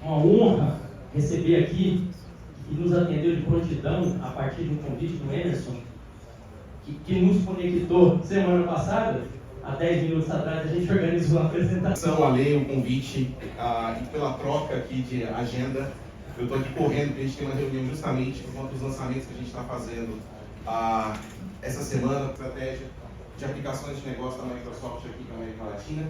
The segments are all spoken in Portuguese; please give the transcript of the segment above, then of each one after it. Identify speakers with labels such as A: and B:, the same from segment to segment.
A: uma honra receber aqui e nos atendeu de prontidão a partir de um convite do Emerson, que nos conectou semana passada. Há 10 minutos atrás a gente organizou uma apresentação.
B: Além o convite e pela troca aqui de agenda, eu estou aqui correndo porque a gente tem uma reunião justamente por conta dos lançamentos que a gente está fazendo essa semana, estratégia de aplicações de negócio da Microsoft aqui na América Latina.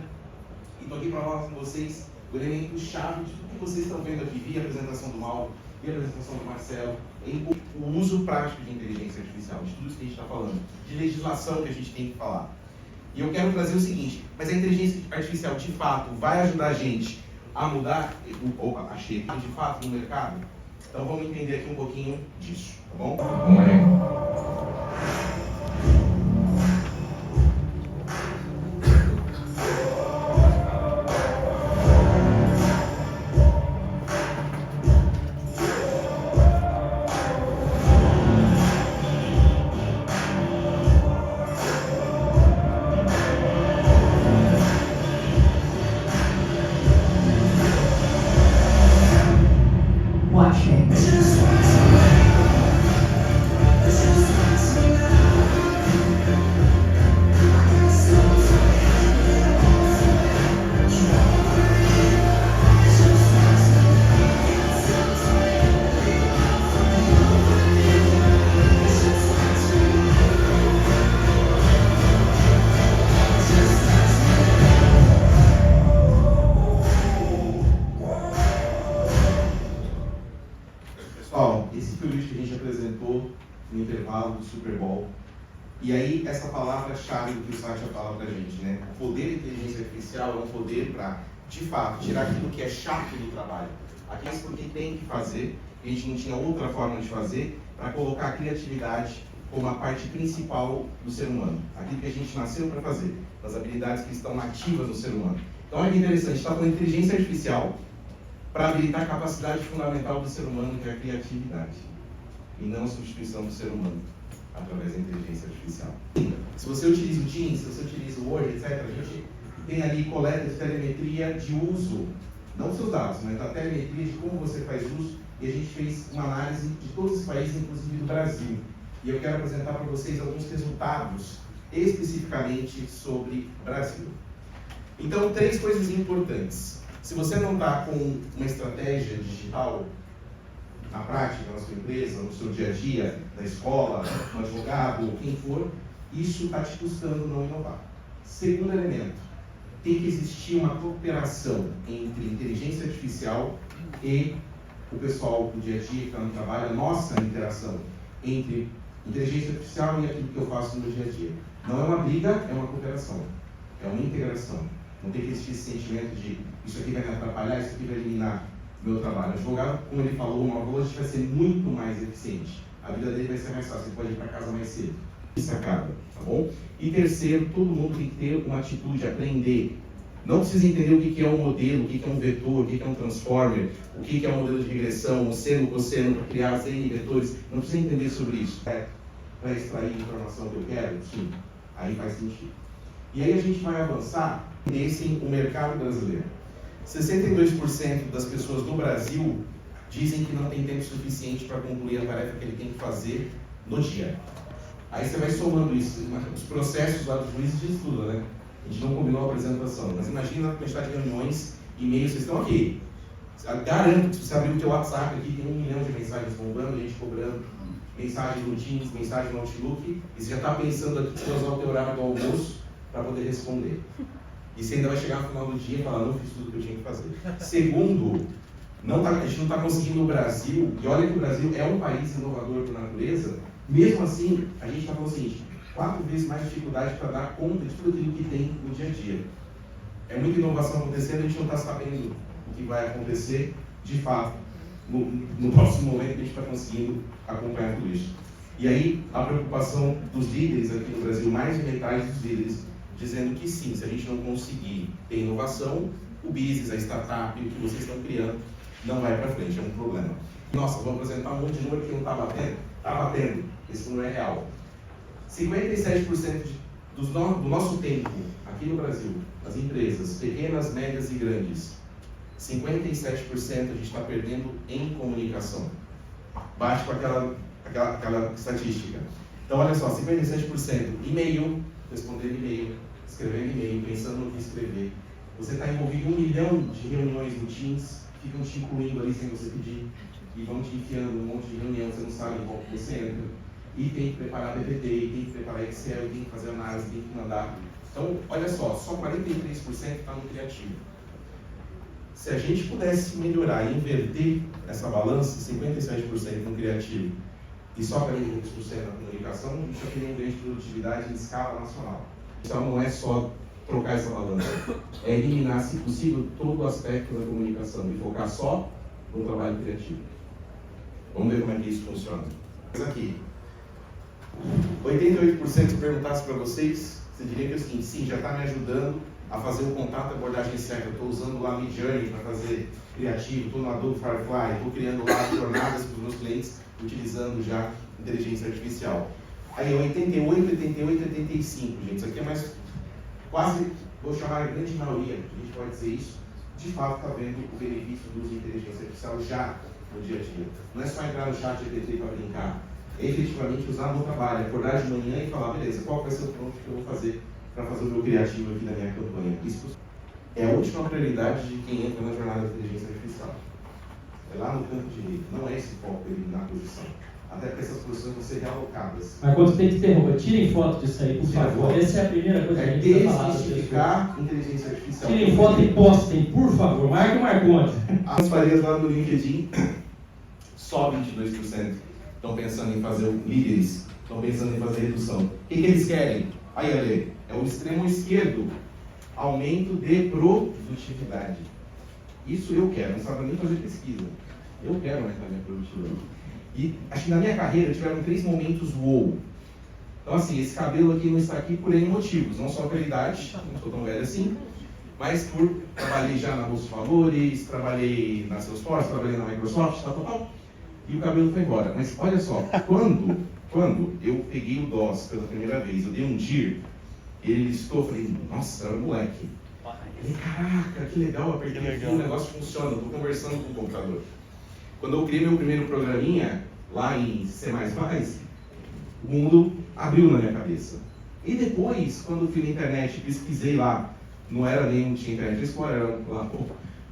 B: E estou aqui para falar com vocês o elemento chave de tudo que vocês estão vendo aqui, via a apresentação do Mauro, via a apresentação do Marcelo, em o uso prático de inteligência artificial, de tudo isso que a gente está falando, de legislação que a gente tem que falar. E eu quero trazer o seguinte, mas a inteligência artificial de fato vai ajudar a gente a mudar a shape de fato no mercado? Então vamos entender aqui um pouquinho disso, tá bom? Vamos lá. Esse foi o vídeo que a gente apresentou no intervalo do Super Bowl. E aí, essa palavra-chave do que o Satya fala pra gente, né? O poder da inteligência artificial é um poder para, de fato, tirar aquilo que é chato do trabalho. Aqueles porque tem que fazer, a gente não tinha outra forma de fazer, para colocar a criatividade como a parte principal do ser humano. Aquilo que a gente nasceu para fazer, as habilidades que estão nativas no ser humano. Então, olha que interessante, a gente está falando de inteligência artificial para habilitar a capacidade fundamental do ser humano, que é a criatividade, e não a substituição do ser humano através da inteligência artificial. Se você utiliza o Teams, se você utiliza o Word, etc., a gente tem ali coleta de telemetria de uso, não seus dados, mas da telemetria de como você faz uso, e a gente fez uma análise de todos os países, inclusive do Brasil. E eu quero apresentar para vocês alguns resultados especificamente sobre Brasil. Então, 3 coisas importantes. Se você não está com uma estratégia digital na prática, na sua empresa, no seu dia a dia, na escola, no advogado, ou quem for, isso está te custando não inovar. Segundo elemento, tem que existir uma cooperação entre inteligência artificial e o pessoal do dia a dia que está no trabalho, a nossa interação entre inteligência artificial e aquilo que eu faço no meu dia a dia. Não é uma briga, é uma cooperação, é uma integração. Não tem que existir esse sentimento de isso aqui vai me atrapalhar, isso aqui vai eliminar o meu trabalho. O advogado, como ele falou, uma hoje vai ser muito mais eficiente. A vida dele vai ser mais fácil, ele pode ir para casa mais cedo. Isso acaba, tá bom? E terceiro, todo mundo tem que ter uma atitude de aprender. Não precisa entender o que é um modelo, o que é um vetor, o que é um transformer, o que é um modelo de regressão, o seno, cosseno, para criar as N vetores. Não precisa entender sobre isso. Para extrair a informação que eu quero? Sim. Aí faz sentido. E aí a gente vai avançar nesse o mercado brasileiro. 62% das pessoas do Brasil dizem que não tem tempo suficiente para concluir a tarefa que ele tem que fazer no dia. Aí você vai somando isso, os processos lá dos juízes de estudo, né? A gente não combinou a apresentação, mas imagina a quantidade de reuniões, e-mails, vocês estão aqui. Garanto que se você abrir o teu WhatsApp aqui, tem 1 milhão de mensagens bombando, gente cobrando, mensagem no Teams, mensagem no Outlook, e você já está pensando aqui que você vai usar o teu horário do almoço para poder responder. E você ainda vai chegar no final do dia e falar, não fiz tudo que eu tinha que fazer. Segundo, a gente não está conseguindo no Brasil, e olha que o Brasil é um país inovador por natureza, mesmo assim, a gente está falando o seguinte, 4 vezes mais dificuldade para dar conta de tudo aquilo que tem no dia a dia. É muita inovação acontecendo, a gente não está sabendo o que vai acontecer de fato no próximo momento que a gente está conseguindo acompanhar tudo isso. E aí, a preocupação dos líderes aqui no Brasil, mais de metade dos líderes, dizendo que sim, se a gente não conseguir ter inovação, o business, a startup, o que vocês estão criando, não vai para frente, é um problema. Nossa, vou apresentar um monte de número que não está batendo. Está batendo, isso não é real. 57% do nosso tempo aqui no Brasil, as empresas, pequenas, médias e grandes, 57% a gente está perdendo em comunicação. Bate com aquela estatística. Então, olha só, 57% e-mail, respondendo e-mail, escrevendo e-mail, pensando no que escrever. Você está envolvido em 1 milhão de reuniões no Teams, ficam te incluindo ali sem você pedir, e vão te enfiando um monte de reunião, você não sabe em qual que você entra. E tem que preparar PPT, e tem que preparar Excel, e tem que fazer análise, tem que mandar. Então, olha só 43% está no criativo. Se a gente pudesse melhorar e inverter essa balança, 57% no criativo e só 43% na comunicação, a gente já teria um ganho de produtividade em escala nacional. Então não é só trocar essa balança, é eliminar, se possível, todo o aspecto da comunicação e focar só no trabalho criativo. Vamos ver como é que isso funciona. Mas aqui, 88% se perguntasse para vocês, você diria que assim, sim, já está me ajudando a fazer o contato, a abordagem certa. Eu estou usando lá Midjourney para fazer criativo, estou no Adobe Firefly, estou criando lá jornadas para os meus clientes, utilizando já inteligência artificial. Aí 88, 88, 85, gente, isso aqui é mais, quase, vou chamar a grande maioria, a gente pode dizer isso, de fato está vendo o benefício do uso de inteligência artificial já no dia a dia. Não é só entrar no chat GPT para brincar, é efetivamente usar no trabalho, acordar de manhã e falar, beleza, qual vai ser o prompt que eu vou fazer para fazer o meu criativo aqui na minha campanha. Isso é a última prioridade de quem entra na jornada de inteligência artificial. É lá no canto direito, não é esse foco eliminar a posição. Até porque essas posições vão ser realocadas.
A: Mas quando tem que ter roupa, tirem foto disso aí, por favor. Essa é a primeira coisa que a gente precisa falar.
B: Desmistificar inteligência artificial.
A: Tirem foto e postem, por favor. Marque o Marconte.
B: As Farias lá no LinkedIn, só 22% estão pensando em fazer líderes, estão pensando em fazer redução. O que eles querem? Aí, Ale, é o extremo esquerdo. Aumento de produtividade. Isso eu quero, não sabe nem fazer pesquisa. Eu quero aumentar minha produtividade. E acho que na minha carreira tiveram 3 momentos wow. Então assim, esse cabelo aqui não está aqui por N motivos, não só pela idade, não sou tão velho assim, mas por trabalhei já na Bolsa de Valores, trabalhei na Salesforce, trabalhei na Microsoft, tal, e o cabelo foi embora. Mas olha só, quando eu peguei o DOS pela primeira vez, eu dei um DIR, ele listou, eu falei, nossa, era um moleque. Eu falei, caraca, que legal, apertei aqui, o negócio funciona, estou conversando com o computador. Quando eu criei meu primeiro programinha, lá em C++, o mundo abriu na minha cabeça. E depois, quando eu fui na internet, pesquisei lá, não era nem tinha Internet Explorer, era lá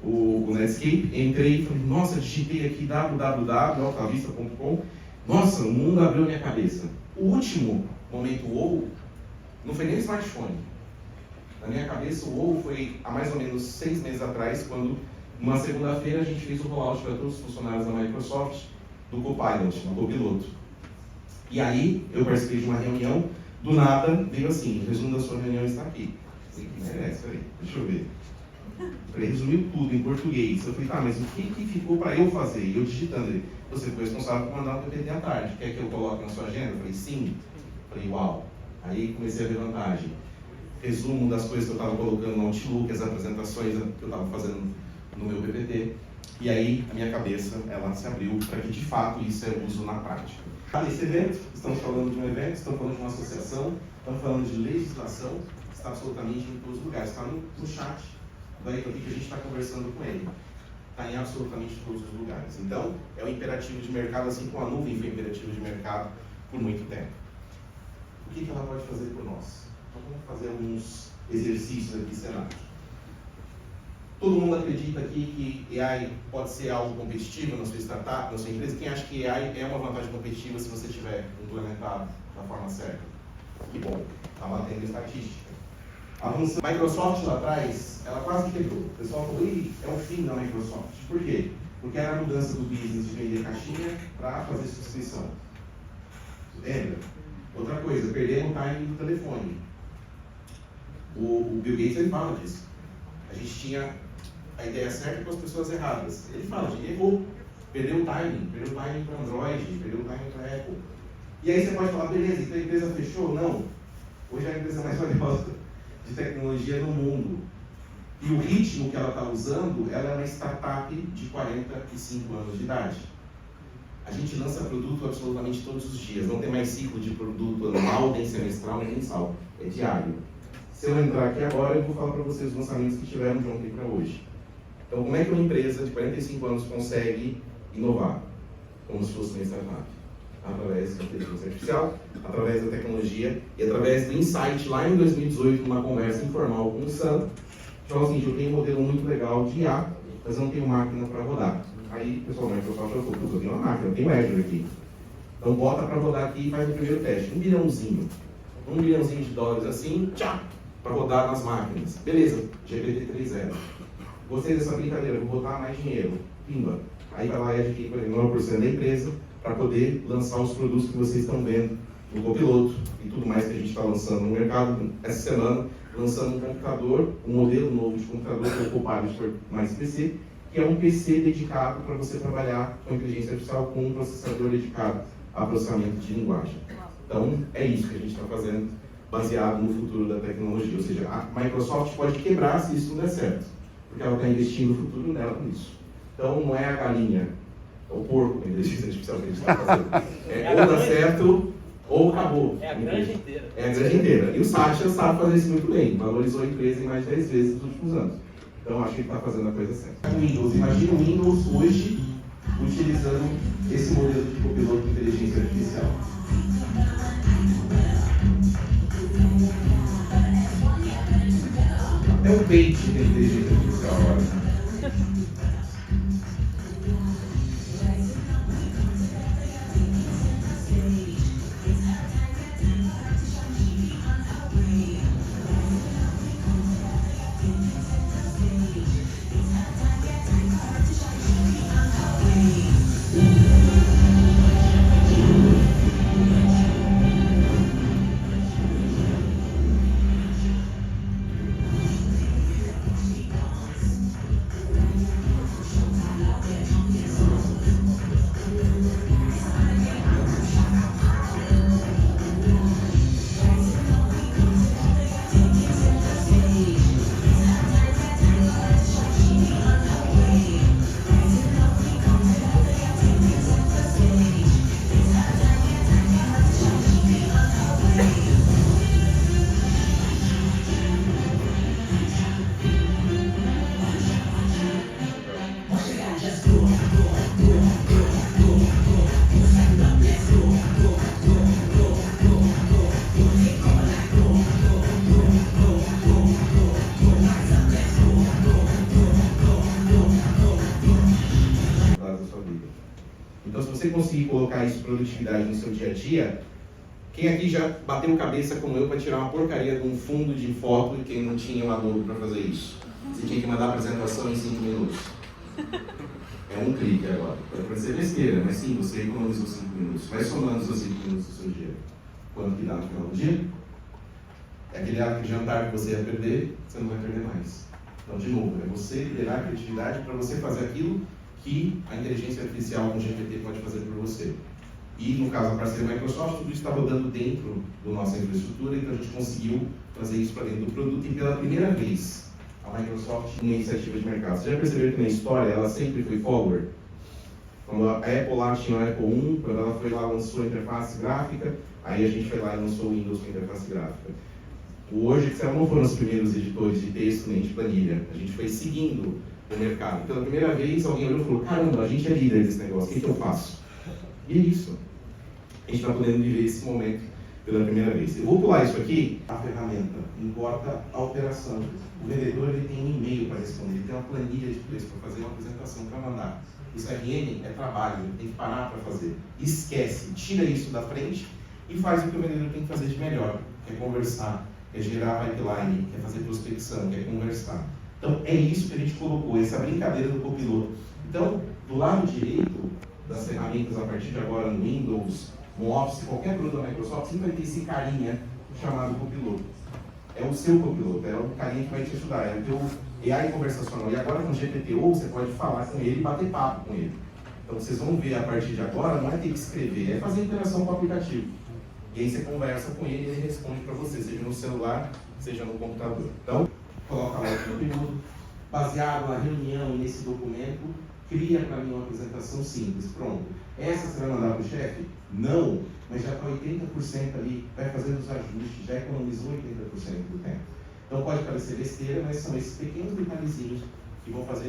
B: o Netscape, entrei e falei, nossa, digitei aqui www.altavista.com, nossa, o mundo abriu na minha cabeça. O último momento wow não foi nem o smartphone. Na minha cabeça, o wow foi há mais ou menos 6 meses atrás, quando uma segunda-feira a gente fez o rollout para todos os funcionários da Microsoft do Copilot, do Copiloto. E aí eu participei de uma reunião, do nada veio assim, o resumo da sua reunião está aqui. Eu falei, que merece, peraí, deixa eu ver. Falei, resumiu tudo em português. Eu falei, tá, mas o que ficou para eu fazer? E eu digitando ele, você foi responsável por mandar um PPT à tarde, quer que eu coloque na sua agenda? Eu falei, sim. Eu falei, uau. Aí comecei a ver vantagem. Resumo das coisas que eu estava colocando no Outlook, as apresentações que eu estava fazendo no meu PPT, e aí a minha cabeça ela se abriu para que de fato isso é uso na prática. Esse evento, estamos falando de um evento, estamos falando de uma associação, estamos falando de legislação, está absolutamente em todos os lugares, está no chat da equipe que a gente está conversando com ele, está em absolutamente todos os lugares. Então, é um imperativo de mercado, assim como a nuvem foi imperativo de mercado por muito tempo. O que ela pode fazer por nós? Então, vamos fazer alguns exercícios aqui, Senado. Todo mundo acredita aqui que AI pode ser algo competitivo na sua startup, na sua empresa? Quem acha que AI é uma vantagem competitiva se você tiver implementado da forma certa? Que bom, está batendo estatística. A Microsoft lá atrás, ela quase quebrou. O pessoal falou, é o fim da Microsoft. Por quê? Porque era a mudança do business de vender caixinha para fazer subscrição. Lembra? Outra coisa, perdemos o timing do telefone. O Bill Gates ele fala disso. A gente tinha a ideia certa com as pessoas erradas. Ele fala, a gente errou, perdeu o timing para Android, perdeu o timing para Apple. E aí você pode falar, beleza, então a empresa fechou? Não. Hoje é a empresa mais valiosa de tecnologia no mundo. E o ritmo que ela está usando, ela é uma startup de 45 anos de idade. A gente lança produto absolutamente todos os dias. Não tem mais ciclo de produto anual, nem semestral, nem mensal. É diário. Se eu entrar aqui agora, eu vou falar para vocês os lançamentos que tiveram de ontem para hoje. Então, como é que uma empresa de 45 anos consegue inovar? Como se fosse uma startup. Através da inteligência artificial, através da tecnologia e através do insight lá em 2018, numa conversa informal com o Sam, falou assim, eu tenho um modelo muito legal de IA, mas eu não tenho máquina para rodar. Aí o pessoal da Microsoft falou, eu tenho uma máquina, eu tenho Azure aqui. Então bota para rodar aqui e faz o primeiro teste. $1 bilhãozinho. $1 bilhãozinho de dólares assim, tchá, para rodar nas máquinas. Beleza, GPT-3.0. Gostei dessa brincadeira, vou botar mais dinheiro. Pimba. Aí vai lá e adquire, por exemplo, 9% da empresa para poder lançar os produtos que vocês estão vendo no copiloto e tudo mais que a gente está lançando no mercado. Essa semana, lançando um computador, um modelo novo de computador, que é o Copilot mais PC, que é um PC dedicado para você trabalhar com inteligência artificial com um processador dedicado a processamento de linguagem. Então, é isso que a gente está fazendo, baseado no futuro da tecnologia. Ou seja, a Microsoft pode quebrar se isso não der certo, porque ela está investindo o futuro dela nisso. Então, não é a galinha, é o porco com a inteligência artificial que a gente está fazendo. Ou dá certo, ou acabou.
A: É a granja inteira.
B: É a granja inteira. E o Satya sabe fazer isso muito bem, valorizou a empresa em mais de 10 vezes nos últimos anos. Então, acho que ele está fazendo a coisa certa. Windows, imagina o Windows hoje utilizando esse modelo de copiloto de inteligência artificial. Até o Paint tem inteligência artificial agora. Então, se você conseguir colocar isso produtividade no seu dia a dia, quem aqui já bateu cabeça como eu para tirar uma porcaria de um fundo de foto e quem não tinha um Adobe para fazer isso? Você tinha que mandar a apresentação em 5 minutos. É um clique agora. Pode parecer besteira, mas sim, você economizou 5 minutos. Vai somando os seus 5 minutos do seu dia. Quanto que dá no final do dia? É aquele ato de jantar que você ia perder, você não vai perder mais. Então, de novo, é você liberar a criatividade para você fazer aquilo que a inteligência artificial com GPT pode fazer por você. E, no caso da parceria Microsoft, tudo isso está rodando dentro da nossa infraestrutura, então a gente conseguiu fazer isso para dentro do produto e pela primeira vez a Microsoft tinha iniciativa de mercado. Você já percebeu que na história ela sempre foi forward? Quando a Apple lá tinha o Apple I, quando ela foi lá lançou a interface gráfica, aí a gente foi lá e lançou o Windows com interface gráfica. O Word e Excel não foram os primeiros editores de texto nem de planilha. A gente foi seguindo o mercado. Pela primeira vez alguém olhou e falou, caramba, a gente é líder desse negócio, o que eu faço? E é isso. A gente está podendo viver esse momento pela primeira vez. Eu vou pular isso aqui. A ferramenta importa a operação. O vendedor ele tem um e-mail para responder, ele tem uma planilha de preço para fazer uma apresentação para mandar. Isso RN é trabalho, ele tem que parar para fazer. Esquece, tira isso da frente e faz o que o vendedor tem que fazer de melhor, que é conversar, quer gerar pipeline, quer fazer prospecção, quer conversar. Então é isso que a gente colocou, essa brincadeira do copiloto. Então, do lado direito das ferramentas a partir de agora no Windows, no Office, qualquer produto da Microsoft, sempre vai ter esse carinha chamado copiloto. É o seu copiloto, é o carinha que vai te ajudar, é o teu AI conversacional. E agora com o GPT-O você pode falar com ele e bater papo com ele. Então vocês vão ver a partir de agora, não é ter que escrever, é fazer interação com o aplicativo. E aí você conversa com ele e ele responde para você, seja no celular, seja no computador. Então, coloca lá o copiloto, baseado na reunião e nesse documento, cria para mim uma apresentação simples, pronto. Essa você vai mandar para o chefe? Não, mas já está 80% ali, vai fazendo os ajustes, já economizou 80% do tempo. Então pode parecer besteira, mas são esses pequenos detalhezinhos e vão fazer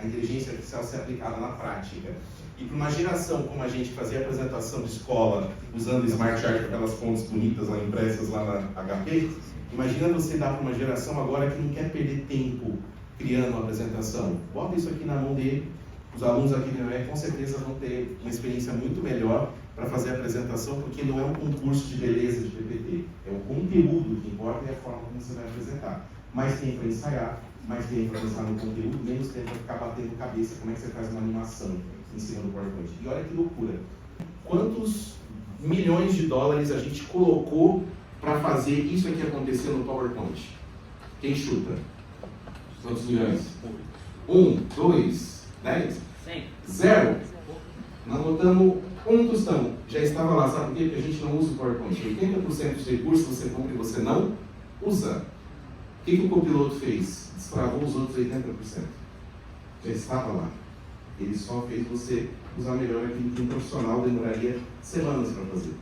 B: a inteligência artificial ser aplicada na prática. E para uma geração como a gente, fazia apresentação de escola usando Smart Art, aquelas fontes bonitas lá impressas lá na HP, imagina você dar para uma geração agora que não quer perder tempo criando uma apresentação. Bota isso aqui na mão dele, os alunos aqui do INEA com certeza vão ter uma experiência muito melhor para fazer a apresentação, porque não é um concurso de beleza de PPT, é o conteúdo que importa e a forma como você vai apresentar. Mais tempo para ensaiar, mais tempo para pensar no conteúdo, menos tempo para ficar batendo cabeça como é que você faz uma animação em cima do PowerPoint. E olha que loucura, quantos milhões de dólares a gente colocou para fazer isso aqui acontecer no PowerPoint? Quem chuta? Quantos milhões? 1, 2, 10? 0? Nós botamos um tostão, já estava lá. Sabe por quê? Porque a gente não usa o PowerPoint. 80% dos recursos você compra e você não usa. O que o copiloto fez? Destravou os outros 80%. Já estava lá. Ele só fez você usar melhor aquilo que um profissional demoraria semanas para fazer.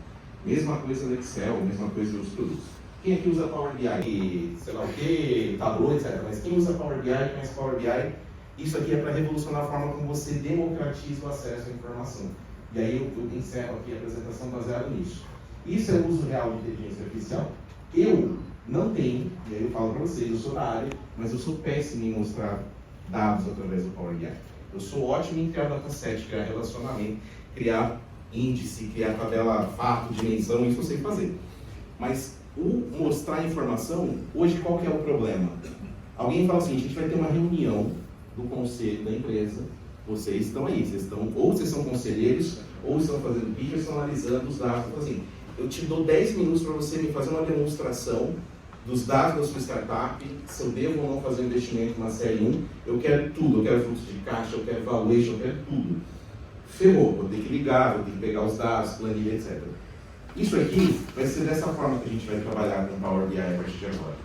B: Mesma coisa no Excel, mesma coisa nos produtos. Quem aqui usa Power BI? Sei lá o que, Tableau, etc. Mas quem usa Power BI, conhece Power BI, isso aqui é para revolucionar a forma como você democratiza o acesso à informação. E aí eu encerro aqui a apresentação baseada nisso. Isso é o uso real de inteligência artificial? Eu não tenho, e aí eu falo para vocês, eu sou da área, mas eu sou péssimo em mostrar dados através do Power BI. Eu sou ótimo em criar dataset, criar relacionamento, criar índice, criar tabela fato, dimensão, isso eu sei fazer. Mas o mostrar informação, hoje qual que é o problema? Alguém fala assim, a gente vai ter uma reunião do conselho da empresa, vocês estão aí, ou vocês são conselheiros, ou estão fazendo pitch, ou estão analisando os dados. Então, assim, eu te dou 10 minutos para você me fazer uma demonstração dos dados da sua startup, se eu devo ou não fazer um investimento na série 1, eu quero tudo, eu quero fluxo de caixa, eu quero valuation, eu quero tudo. Ferrou, vou ter que ligar, vou ter que pegar os dados, planilha, etc. Isso aqui vai ser dessa forma que a gente vai trabalhar com o Power BI a partir de agora.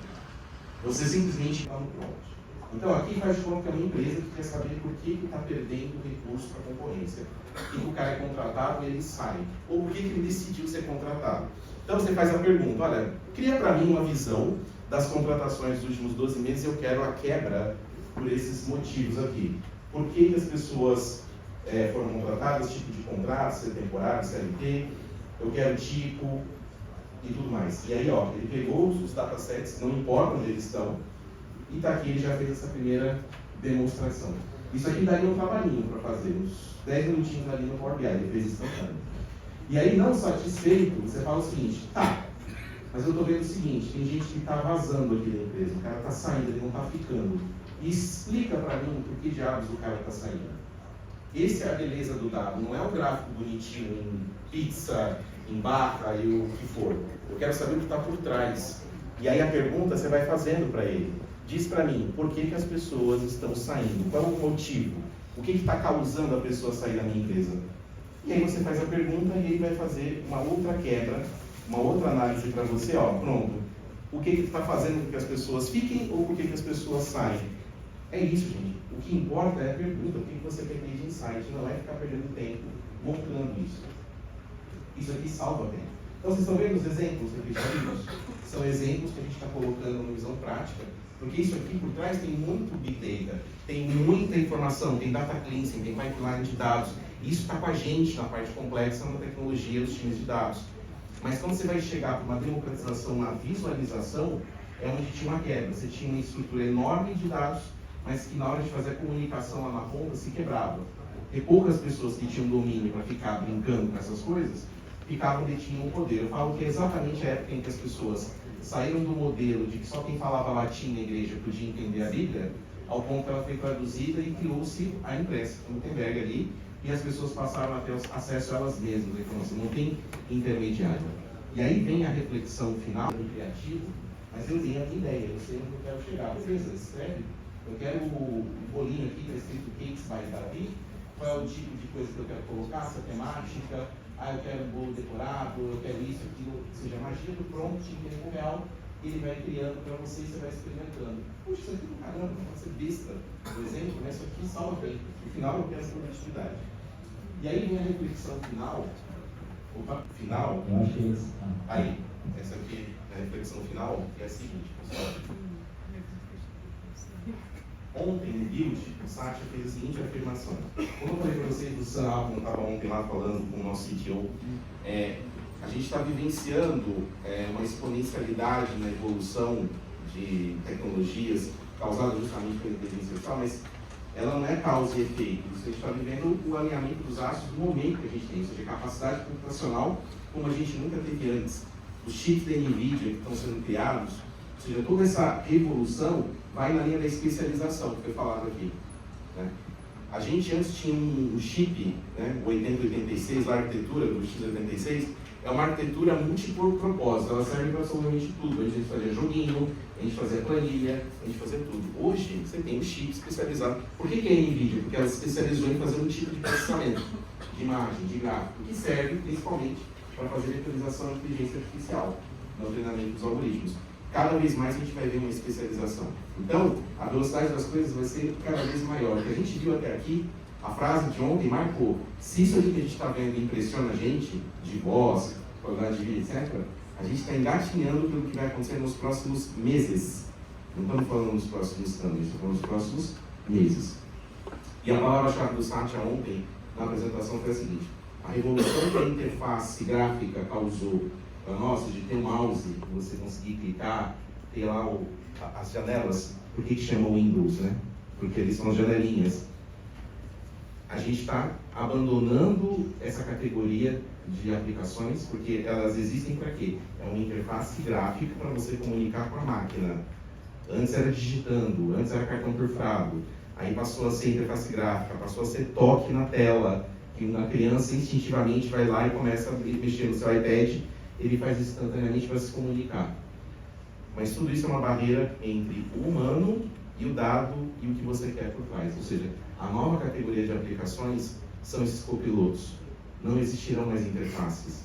B: Você simplesmente está no prompt. Então aqui faz de conta que é uma empresa que quer saber por que está perdendo recurso para a concorrência. Por que o cara é contratado e ele sai. Ou por que ele decidiu ser contratado. Então você faz a pergunta, olha, cria para mim uma visão das contratações dos últimos 12 meses e eu quero a quebra por esses motivos aqui. Por que as pessoas foram contratadas, tipo de contrato, se é temporário, CLT, eu quero tipo e tudo mais. E aí, ó, ele pegou os datasets, não importa onde eles estão, e está aqui, ele já fez essa primeira demonstração. Isso aqui daria um trabalhinho para fazer, uns 10 minutinhos ali no Power BI, ele fez instantâneo. E aí, não satisfeito, você fala o seguinte, tá, mas eu estou vendo o seguinte, tem gente que está vazando aqui da empresa, o cara está saindo, ele não está ficando. E explica para mim por que diabos o cara está saindo. Essa é a beleza do dado, não é um gráfico bonitinho em pizza, em barra e o que for. Eu quero saber o que está por trás. E aí a pergunta você vai fazendo para ele. Diz para mim, por que as pessoas estão saindo? Qual é o motivo? O que está causando a pessoa sair da minha empresa? E aí você faz a pergunta e ele vai fazer uma outra quebra, uma outra análise para você, ó, pronto. O que está fazendo com que as pessoas fiquem ou por que as pessoas saem? É isso, gente. O que importa é a pergunta, o que você quer ter de insight, não é ficar perdendo tempo montando isso. Isso aqui salva tempo. Então vocês estão vendo os exemplos repetitivos? São exemplos que a gente está colocando na visão prática, porque isso aqui por trás tem muito Big Data, tem muita informação, tem data cleansing, tem pipeline de dados. Isso está com a gente na parte complexa, na tecnologia dos times de dados. Mas quando você vai chegar para uma democratização na visualização, é onde tinha uma quebra. Você tinha uma estrutura enorme de dados, mas que na hora de fazer a comunicação lá na ponta se quebrava. E poucas pessoas que tinham domínio para ficar brincando com essas coisas, detinham o poder. Eu falo que é exatamente a época em que as pessoas saíram do modelo de que só quem falava latim na igreja podia entender a Bíblia, ao ponto que ela foi traduzida e criou-se a impressa, Gutenberg ali, e as pessoas passaram a ter acesso a elas mesmas, a informação, não tem intermediário. E aí vem a reflexão final do criativo, mas eu tenho a minha ideia, eu sei onde eu quero chegar. Beleza, escreve. Eu quero o bolinho aqui, está escrito Cakes by Davi. Qual é o tipo de coisa que eu quero colocar? Essa temática. Eu quero um bolo decorado, eu quero isso, aquilo. Ou seja, a magia do prompt em tempo real, ele vai criando para você e você vai experimentando. Puxa, isso aqui do caramba, pode ser besta, por exemplo, mas isso aqui salva bem. No final eu quero essa produtividade. E aí vem a reflexão final. Opa, final.
A: Eu acho que é isso.
B: Aí, essa aqui é a reflexão final, que é a seguinte, pessoal. Ontem, no Build, o Satya fez a seguinte afirmação. Como eu falei para vocês, o Sam Altman estava ontem lá falando com o nosso CTO, a gente está vivenciando uma exponencialidade na evolução de tecnologias causada justamente pela inteligência artificial, mas ela não é causa e efeito. A gente está vivendo o alinhamento dos astros no momento que a gente tem, ou seja, capacidade computacional como a gente nunca teve antes. Os chips da NVIDIA que estão sendo criados, ou seja, toda essa revolução vai na linha da especialização, que foi falado aqui. Né? A gente antes tinha um chip, né, o 8086, a arquitetura do x86, é uma arquitetura multipropósito, ela serve para absolutamente tudo. A gente fazia joguinho, a gente fazia planilha, a gente fazia tudo. Hoje, você tem um chip especializado. Por que é a NVIDIA? Porque ela se especializou em fazer um tipo de processamento, de imagem, de gráfico, que serve principalmente para fazer a utilização da inteligência artificial, no treinamento dos algoritmos. Cada vez mais a gente vai ver uma especialização. Então, a velocidade das coisas vai ser cada vez maior. O que a gente viu até aqui, a frase de ontem marcou. Se isso aqui que a gente está vendo impressiona a gente, de voz, qualidade de vida, etc., a gente está engatinhando pelo que vai acontecer nos próximos meses. Não estamos falando nos próximos anos, estamos falando nos próximos meses. E a palavra-chave do Satya ontem, na apresentação, foi a seguinte. A revolução que a interface gráfica causou para nós, de ter um mouse, você conseguir clicar, ter lá as janelas. Por que chamam Windows, né? Porque eles são janelinhas. A gente está abandonando essa categoria de aplicações, porque elas existem para quê? É uma interface gráfica para você comunicar com a máquina. Antes era digitando, antes era cartão perfurado, aí passou a ser interface gráfica, passou a ser toque na tela, que uma criança instintivamente vai lá e começa a mexer no seu iPad, ele faz instantaneamente para se comunicar. Mas tudo isso é uma barreira entre o humano e o dado e o que você quer por trás. Ou seja, a nova categoria de aplicações são esses copilotos. Não existirão mais interfaces.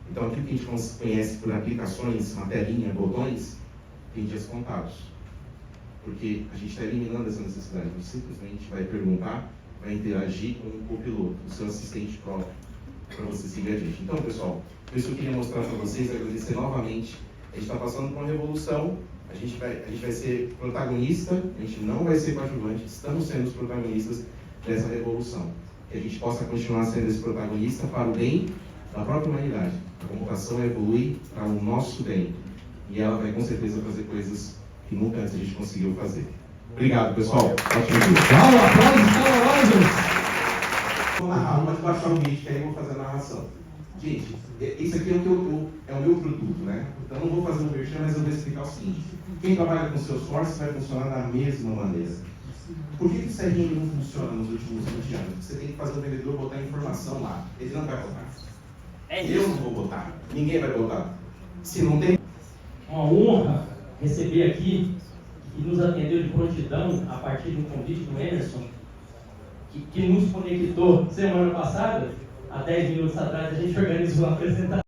B: Então, aquilo que a gente conhece por aplicações, uma telinha, botões, tem dias contados. Porque a gente está eliminando essa necessidade. Você simplesmente vai perguntar, vai interagir com o copiloto, o seu assistente próprio, para você seguir a gente. Então, pessoal, isso eu queria mostrar para vocês, agradecer novamente. A gente está passando por uma revolução, a gente vai ser protagonista, a gente não vai ser coadjuvante, estamos sendo os protagonistas dessa revolução. Que a gente possa continuar sendo esse protagonista para o bem da própria humanidade. A computação evolui para o nosso bem e ela vai com certeza fazer coisas que nunca antes a gente conseguiu fazer. Obrigado, pessoal. Ótimo dia.
C: Aplausos calorosos.
B: Vou narrar, mas baixar o vídeo que aí eu vou fazer a narração. Gente, isso aqui é o meu produto, né? Então não vou fazer um merchan, mas eu vou explicar o seguinte. Quem trabalha com Salesforce vai funcionar da mesma maneira. Por que o CRM não funciona nos últimos 20 anos? Você tem que fazer o vendedor botar informação lá. Ele não vai botar. Eu não vou botar. Ninguém vai botar. Se não tem...
A: Uma honra receber aqui, que nos atendeu de prontidão a partir de um convite do Emerson, que nos conectou semana passada, há 10 minutos atrás, a gente organizou a apresentação.